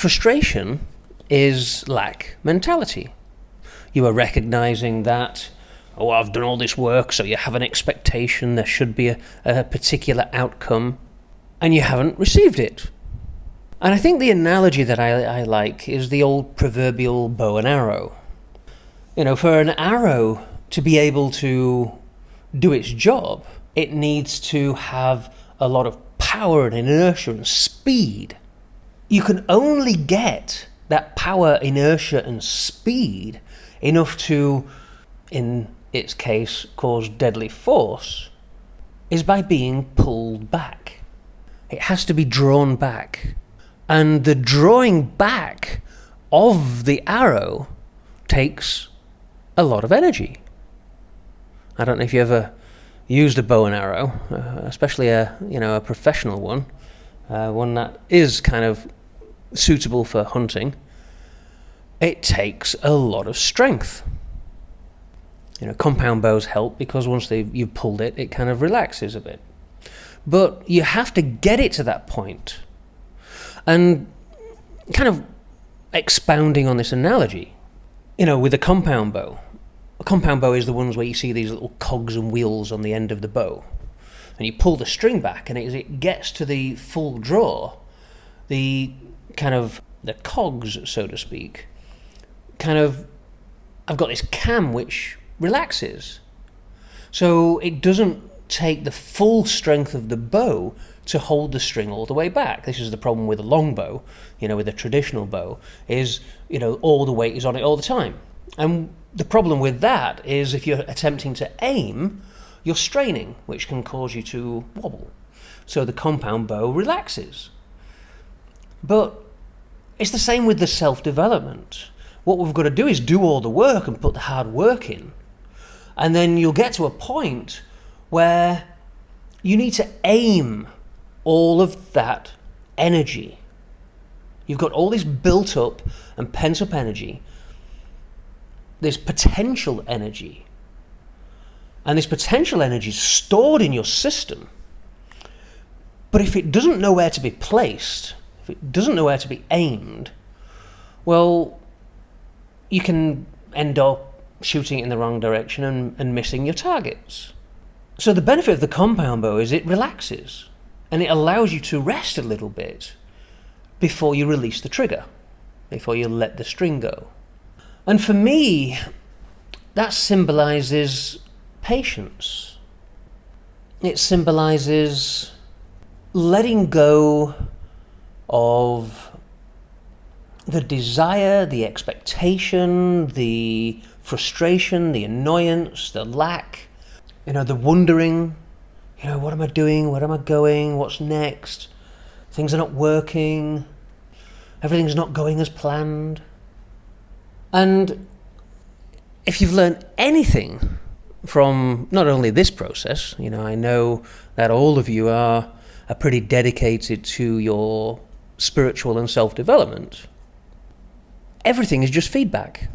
frustration is lack mentality. You are recognizing that, oh, I've done all this work, so you have an expectation there should be a particular outcome, and you haven't received it. And I think the analogy that I like is the old proverbial bow and arrow. For an arrow to be able to do its job, it needs to have a lot of power and inertia and speed. You can only get that power, inertia and speed enough to, in its case, cause deadly force, is by being pulled back. It has to be drawn back. And the drawing back of the arrow takes a lot of energy. I don't know if you ever used a bow and arrow, especially a professional one, one that is kind of suitable for hunting. It takes a lot of strength. Compound bows help because once you've pulled it, it kind of relaxes a bit. But you have to get it to that point. And kind of expounding on this analogy, with a compound bow is the ones where you see these little cogs and wheels on the end of the bow. And you pull the string back, and as it gets to the full draw, the cogs, so to speak, I've got this cam which relaxes. So it doesn't take the full strength of the bow to hold the string all the way back. This is the problem with a long bow, with a traditional bow, is, all the weight is on it all the time. And the problem with that is if you're attempting to aim, you're straining, which can cause you to wobble. So the compound bow relaxes. But it's the same with the self-development. What we've got to do is do all the work and put the hard work in. And then you'll get to a point where you need to aim all of that energy. You've got all this built up and pent up energy, this potential energy. And this potential energy is stored in your system. But if it doesn't know where to be placed, if it doesn't know where to be aimed, well, you can end up shooting it in the wrong direction and missing your targets. So the benefit of the compound bow is it relaxes and it allows you to rest a little bit before you release the trigger, before you let the string go. And for me, that symbolizes patience. It symbolizes letting go of the desire, the expectation, the frustration, the annoyance, the lack, the wondering, what am I doing? Where am I going? What's next? Things are not working. Everything's not going as planned. And if you've learned anything from not only this process, I know that all of you are pretty dedicated to your spiritual and self-development. Everything is just feedback.